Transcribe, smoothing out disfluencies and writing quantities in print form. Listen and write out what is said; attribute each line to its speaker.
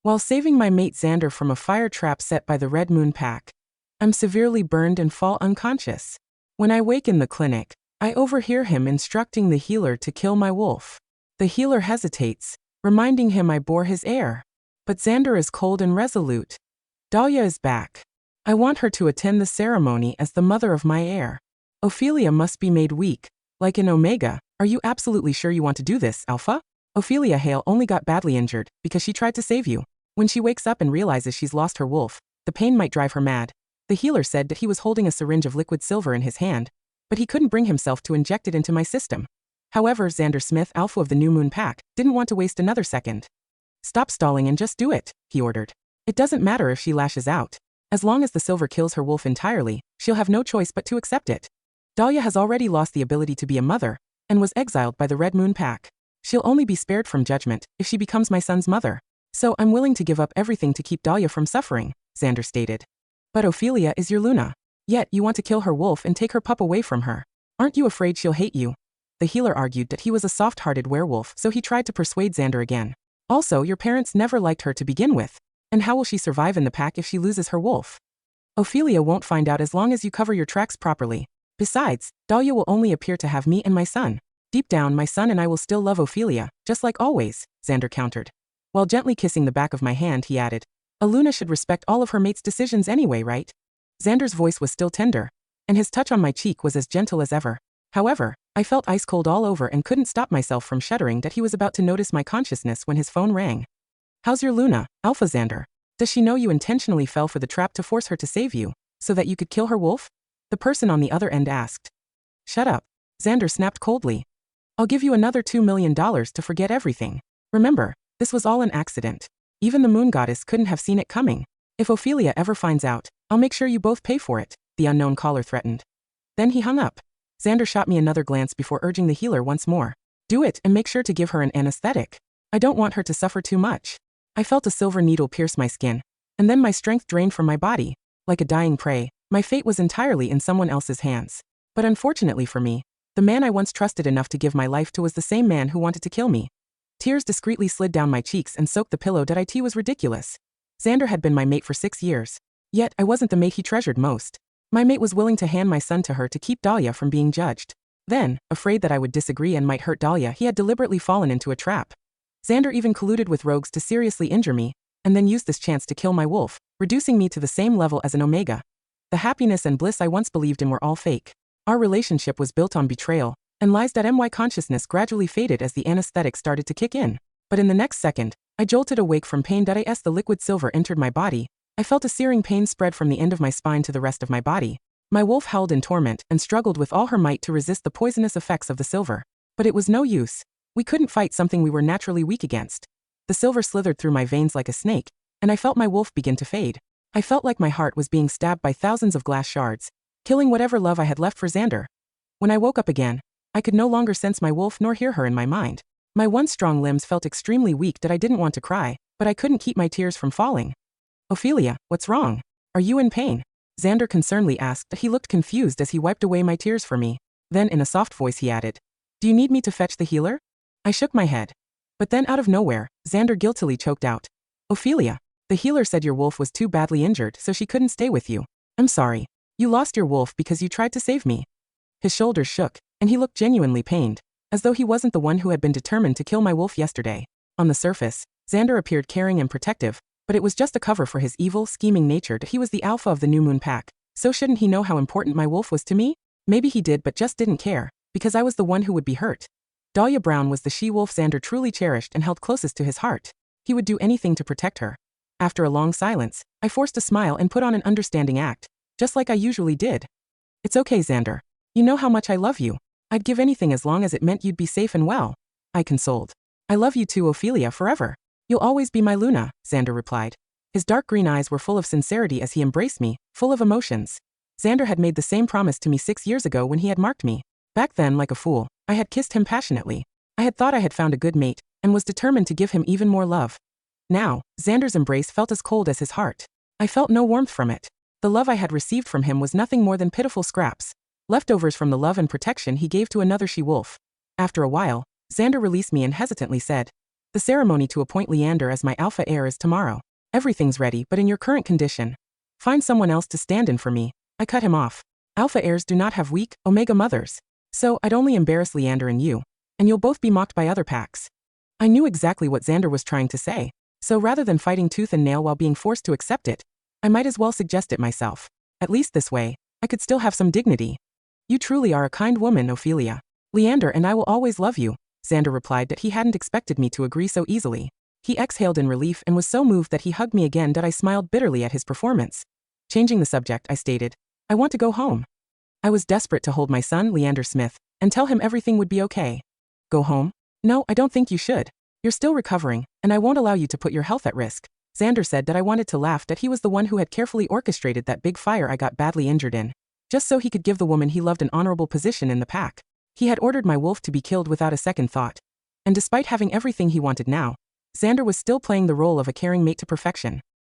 Speaker 1: while saving my mate Xander from a fire trap set by the Red Moon Pack. I'm severely burned and fall unconscious. When I wake in the clinic, I overhear him instructing the healer to kill my wolf. The healer hesitates, reminding him I bore his heir. But Xander is cold and resolute. Dahlia is back. I want her to attend the ceremony as the mother of my heir. Ophelia must be made weak, like an Omega. Are you absolutely sure you want to do this, Alpha? Ophelia Hale only got badly injured because she tried to save you. When she wakes up and realizes she's lost her wolf, the pain might drive her mad. The healer said that he was holding a syringe of liquid silver in his hand, but he couldn't bring himself to inject it into my system. However, Xander Smith, Alpha of the New Moon Pack, didn't want to waste another second. Stop stalling and just do it, he ordered. It doesn't matter if she lashes out. As long as the silver kills her wolf entirely, she'll have no choice but to accept it. Dahlia has already lost the ability to be a mother, and was exiled by the Red Moon Pack. She'll only be spared from judgment if she becomes my son's mother. So I'm willing to give up everything to keep Dahlia from suffering, Xander stated. But Ophelia is your Luna. Yet you want to kill her wolf and take her pup away from her. Aren't you afraid she'll hate you? The healer argued that he was a soft-hearted werewolf, so he tried to persuade Xander again. Also, your parents never liked her to begin with. And how will she survive in the pack if she loses her wolf? Ophelia won't find out as long as you cover your tracks properly. Besides, Dahlia will only appear to have me and my son. Deep down, my son and I will still love Ophelia, just like always, Xander countered. While gently kissing the back of my hand, he added, a Luna should respect all of her mate's decisions anyway, right? Xander's voice was still tender, and his touch on my cheek was as gentle as ever. However, I felt ice cold all over and couldn't stop myself from shuddering that he was about to notice my consciousness when his phone rang. How's your Luna, Alpha Xander? Does she know you intentionally fell for the trap to force her to save you, so that you could kill her wolf? The person on the other end asked. Shut up. Xander snapped coldly. I'll give you another $2 million to forget everything. Remember, this was all an accident. Even the moon goddess couldn't have seen it coming. If Ophelia ever finds out, I'll make sure you both pay for it, the unknown caller threatened. Then he hung up. Xander shot me another glance before urging the healer once more. Do it and make sure to give her an anesthetic. I don't want her to suffer too much. I felt a silver needle pierce my skin, and then my strength drained from my body. Like a dying prey, my fate was entirely in someone else's hands. But unfortunately for me, the man I once trusted enough to give my life to was the same man who wanted to kill me. Tears discreetly slid down my cheeks and soaked the pillow. That it was ridiculous. Xander had been my mate for 6 years. Yet, I wasn't the mate he treasured most. My mate was willing to hand my son to her to keep Dahlia from being judged. Then, afraid that I would disagree and might hurt Dahlia, he had deliberately fallen into a trap. Xander even colluded with rogues to seriously injure me, and then used this chance to kill my wolf, reducing me to the same level as an Omega. The happiness and bliss I once believed in were all fake. Our relationship was built on betrayal, and lies. My consciousness gradually faded as the anesthetic started to kick in. But in the next second, I jolted awake from pain. As the liquid silver entered my body, I felt a searing pain spread from the end of my spine to the rest of my body. My wolf howled in torment and struggled with all her might to resist the poisonous effects of the silver. But it was no use. We couldn't fight something we were naturally weak against. The silver slithered through my veins like a snake, and I felt my wolf begin to fade. I felt like my heart was being stabbed by thousands of glass shards, killing whatever love I had left for Xander. When I woke up again, I could no longer sense my wolf nor hear her in my mind. My once strong limbs felt extremely weak. I didn't want to cry, but I couldn't keep my tears from falling. Ophelia, what's wrong? Are you in pain? Xander concernedly asked. He looked confused as he wiped away my tears for me. Then in a soft voice he added, do you need me to fetch the healer? I shook my head. But then out of nowhere, Xander guiltily choked out. Ophelia, the healer said your wolf was too badly injured so she couldn't stay with you. I'm sorry. You lost your wolf because you tried to save me. His shoulders shook, and he looked genuinely pained, as though he wasn't the one who had been determined to kill my wolf yesterday. On the surface, Xander appeared caring and protective, but it was just a cover for his evil, scheming nature. He was the alpha of the New Moon Pack, so shouldn't he know how important my wolf was to me? Maybe he did but just didn't care, because I was the one who would be hurt. Dahlia Brown was the she-wolf Xander truly cherished and held closest to his heart. He would do anything to protect her. After a long silence, I forced a smile and put on an understanding act, just like I usually did. It's okay, Xander. You know how much I love you. I'd give anything as long as it meant you'd be safe and well. I consoled. I love you too, Ophelia, forever. You'll always be my Luna, Xander replied. His dark green eyes were full of sincerity as he embraced me, full of emotions. Xander had made the same promise to me 6 years ago when he had marked me. Back then, like a fool, I had kissed him passionately. I had thought I had found a good mate, and was determined to give him even more love. Now, Xander's embrace felt as cold as his heart. I felt no warmth from it. The love I had received from him was nothing more than pitiful scraps, leftovers from the love and protection he gave to another she-wolf. After a while, Xander released me and hesitantly said, The ceremony to appoint Leander as my alpha heir is tomorrow. Everything's ready, but in your current condition. Find someone else to stand in for me. I cut him off. Alpha heirs do not have weak, omega mothers. So, I'd only embarrass Leander and you. And you'll both be mocked by other packs. I knew exactly what Xander was trying to say. So rather than fighting tooth and nail while being forced to accept it, I might as well suggest it myself. At least this way, I could still have some dignity. You truly are a kind woman, Ophelia. Leander and I will always love you. Xander replied that he hadn't expected me to agree so easily. He exhaled in relief and was so moved that he hugged me again that I smiled bitterly at his performance. Changing the subject, I stated, I want to go home. I was desperate to hold my son, Leander Smith, and tell him everything would be okay. Go home? No, I don't think you should. You're still recovering, and I won't allow you to put your health at risk. Xander said that I wanted to laugh that he was the one who had carefully orchestrated that big fire I got badly injured in, just so he could give the woman he loved an honorable position in the pack. He had ordered my wolf to be killed without a second thought. And despite having everything he wanted now, Xander was still playing the role of a caring mate to perfection.